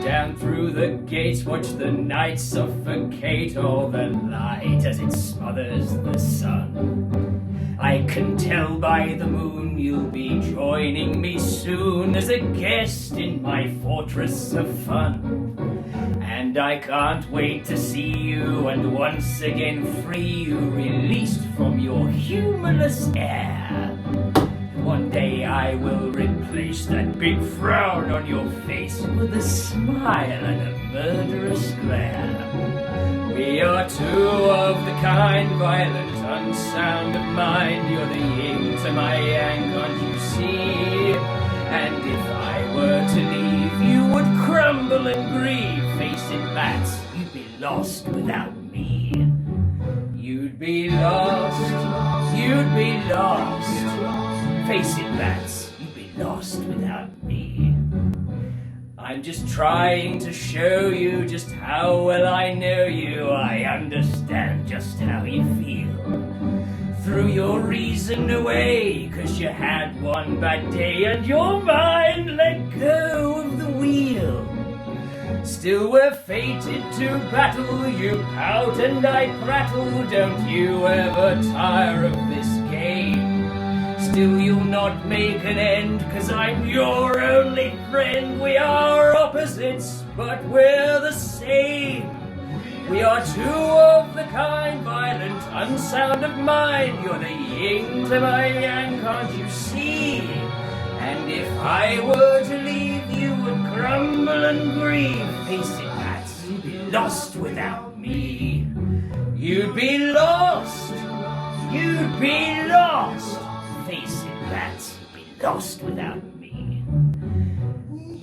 Down through the gates, watch the night suffocate all the light as it smothers the sun. I can tell by the moon you'll be joining me soon as a guest in my fortress of fun. And I can't wait to see you and once again free you, released from your humorless air. One day I will replace that big frown on your face with a smile and a murderous glare. We are two of the kind, violent, unsound of mind. You're the yin to my yang, can't you see? And if I were to leave, you would crumble and grieve. Face it, bats, you'd be lost without me. You'd be lost, you'd be lost. Face it, bats, you'd be lost without me. I'm just trying to show you just how well I know you. I understand just how you feel. Threw your reason away, 'cause you had one bad day and your mind let go of the wheel. Still we're fated to battle, you pout and I prattle. Don't you ever tire of this game. Still you'll not make an end, 'cause I'm your only friend. We are opposites, but we're the same. We are two of the kind, violent, unsound of mind. You're the yin to my yang, can't you see? And if I were to leave, you would crumble and grieve. Face it, bats, you'd be lost without me. You'd be lost, you'd be lost. Face it, bats, you'd be lost without me.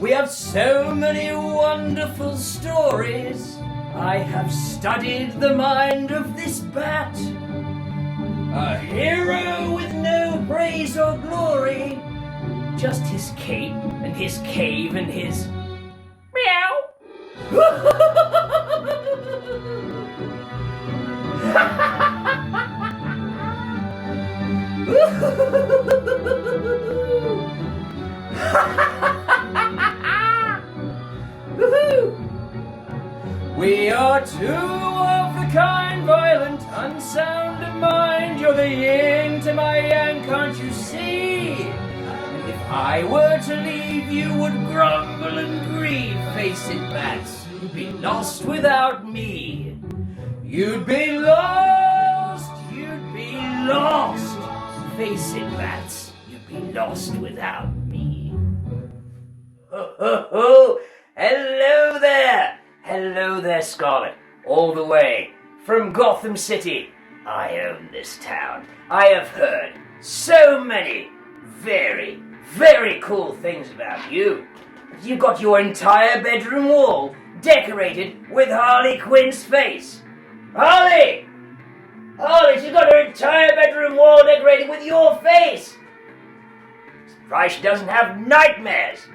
We have so many wonderful stories. I have studied the mind of this bat. A hero with no praise or glory, just his cape and his cave and his meow. We are two of the kind, violent, unsound of mind. You're the yin to my yang, can't you see? And if I were to leave, you would grumble and grieve. Face it, bats, you'd be lost without me. You'd be lost, you'd be lost. Face it, bats, you'd be lost without me. Ho, ho, ho! Hello there! Hello there, Scarlet. All the way from Gotham City. I own this town. I have heard so many very, very cool things about you. You got your entire bedroom wall decorated with Harley Quinn's face. Harley! Harley, she's got her entire bedroom wall decorated with your face. Surprised she doesn't have nightmares.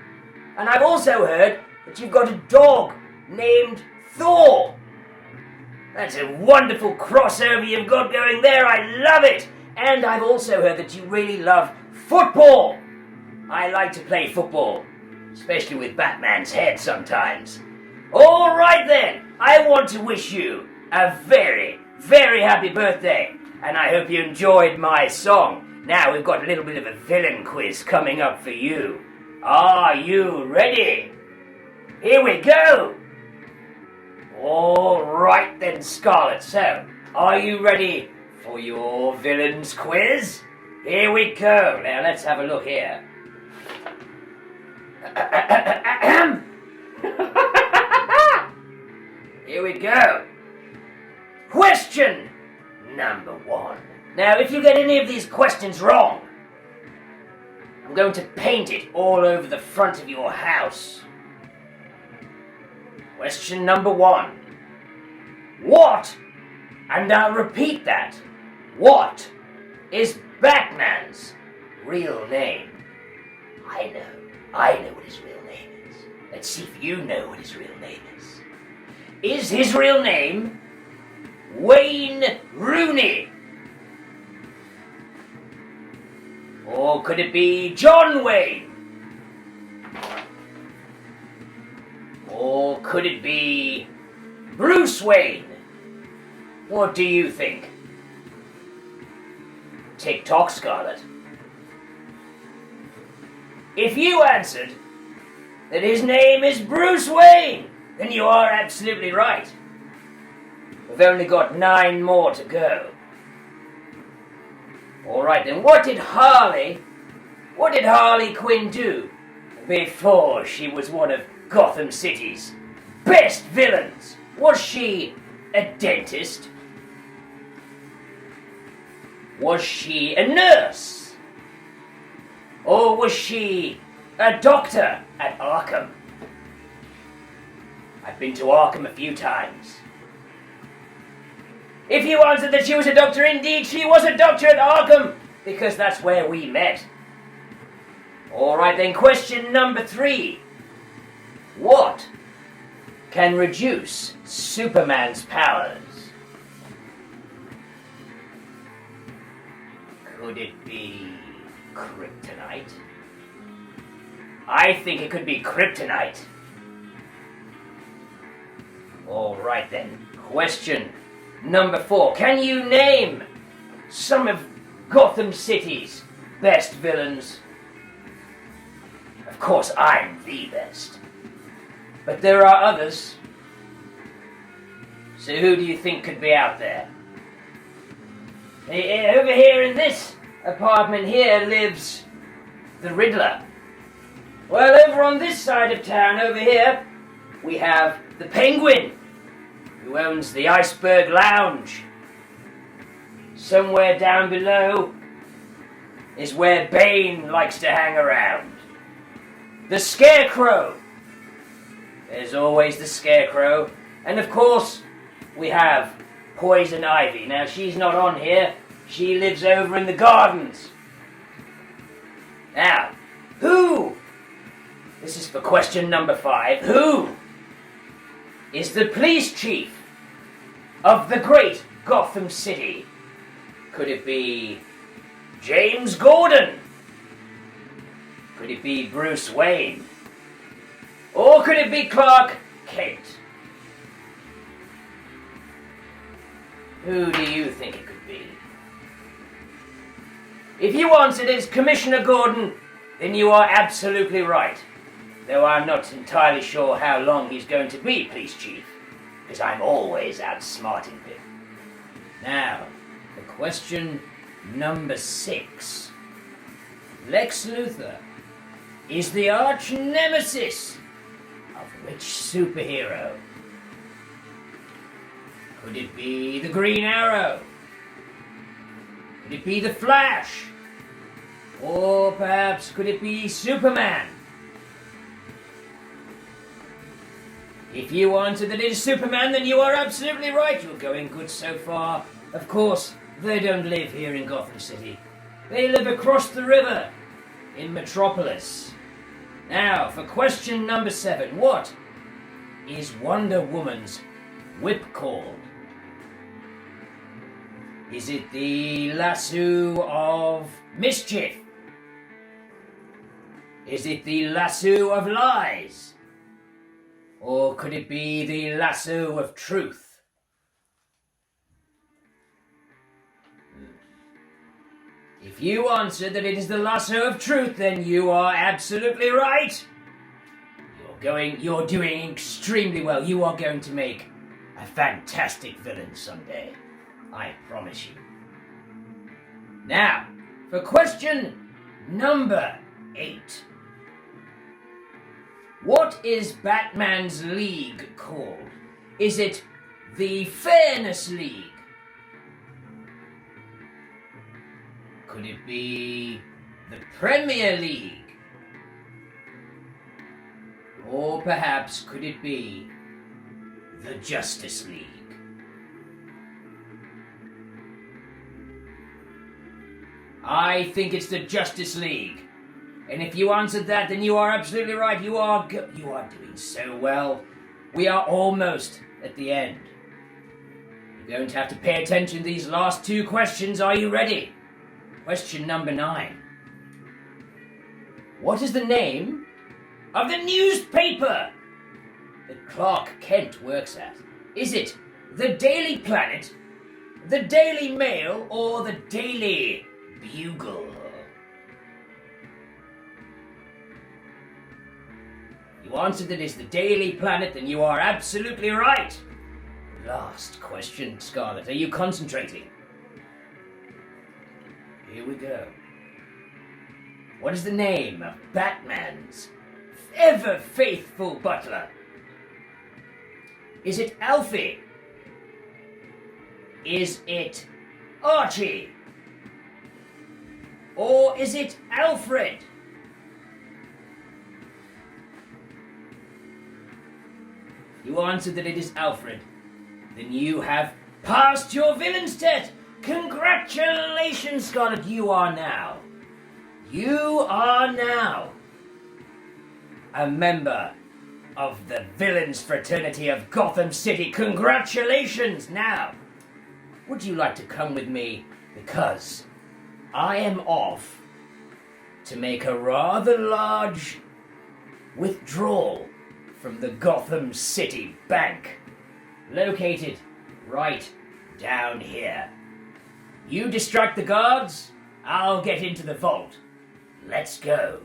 And I've also heard that you've got a dog named Thor. That's a wonderful crossover you've got going there. I love it. And I've also heard that you really love football. I like to play football, especially with Batman's head sometimes. All right then, I want to wish you a very, very happy birthday, and I hope you enjoyed my song. Now we've got a little bit of a villain quiz coming up for you. Are you ready? Here we go. All right then, Scarlet. So, are you ready for your villains quiz? Here we go. Now let's have a look here. Here we go. Question number 1. Now, if you get any of these questions wrong, I'm going to paint it all over the front of your house. Question number 1. What, and I'll repeat that, what is Batman's real name? I know what his real name is. Let's see if you know what his real name is. Is his real name Wayne Rooney? Or could it be John Wayne? Or could it be Bruce Wayne? What do you think? Tick-tock, Scarlet. If you answered that his name is Bruce Wayne, then you are absolutely right. We've only got 9 more to go. Alright then, what did Harley Quinn do before she was one of Gotham City's best villains? Was she a dentist? Was she a nurse? Or was she a doctor at Arkham? I've been to Arkham a few times. If you answered that she was a doctor, indeed she was a doctor at Arkham, because that's where we met. Alright then, question number 3. What can reduce Superman's powers? Could it be kryptonite? I think it could be kryptonite. Alright then, question number 4. Can you name some of Gotham City's best villains? Of course, I'm the best. But there are others. So who do you think could be out there? Over here in this apartment here lives the Riddler. Well, over on this side of town, over here, we have the Penguin, who owns the Iceberg Lounge. Somewhere down below is where Bane likes to hang around. The Scarecrow. There's always the Scarecrow. And of course, we have Poison Ivy. Now, she's not on here. She lives over in the gardens. Now, who? This is for question number 5. Who is the police chief of the great Gotham City? Could it be James Gordon? Could it be Bruce Wayne? Or could it be Clark Kent? Who do you think it could be? If you answered it's Commissioner Gordon, then you are absolutely right. Though I'm not entirely sure how long he's going to be police chief, because I'm always outsmarting him. Now, for question number 6. Lex Luthor is the arch nemesis of which superhero? Could it be the Green Arrow? Could it be the Flash? Or perhaps could it be Superman? If you answer that it is Superman, then you are absolutely right. You're going good so far. Of course, they don't live here in Gotham City. They live across the river in Metropolis. Now, for question number 7. What is Wonder Woman's whip called? Is it the lasso of mischief? Is it the lasso of lies? Or could it be the lasso of truth? If you answer that it is the lasso of truth, then you are absolutely right. You're doing extremely well. You are going to make a fantastic villain someday. I promise you. Now, for question number 8. What is Batman's league called? Is it the Fairness League? Could it be The Premier League? Or perhaps could it be the Justice League? I think it's the Justice League. And if you answered that, then you are absolutely right. You are doing so well. We are almost at the end. You're going to have to pay attention to these last two questions. Are you ready? Question number 9. What is the name of the newspaper that Clark Kent works at? Is it the Daily Planet, the Daily Mail, or the Daily Bugle? You answered that it's the Daily Planet, then you are absolutely right. Last question, Scarlet. Are you concentrating? Here we go. What is the name of Batman's ever faithful butler? Is it Alfie? Is it Archie? Or is it Alfred? You answered that it is Alfred. Then you have passed your villain's test. Congratulations, Scarlet. You are now a member of the Villains Fraternity of Gotham City. Congratulations. Now, would you like to come with me? Because I am off to make a rather large withdrawal from the Gotham City Bank, located right down here. You distract the guards, I'll get into the vault. Let's go.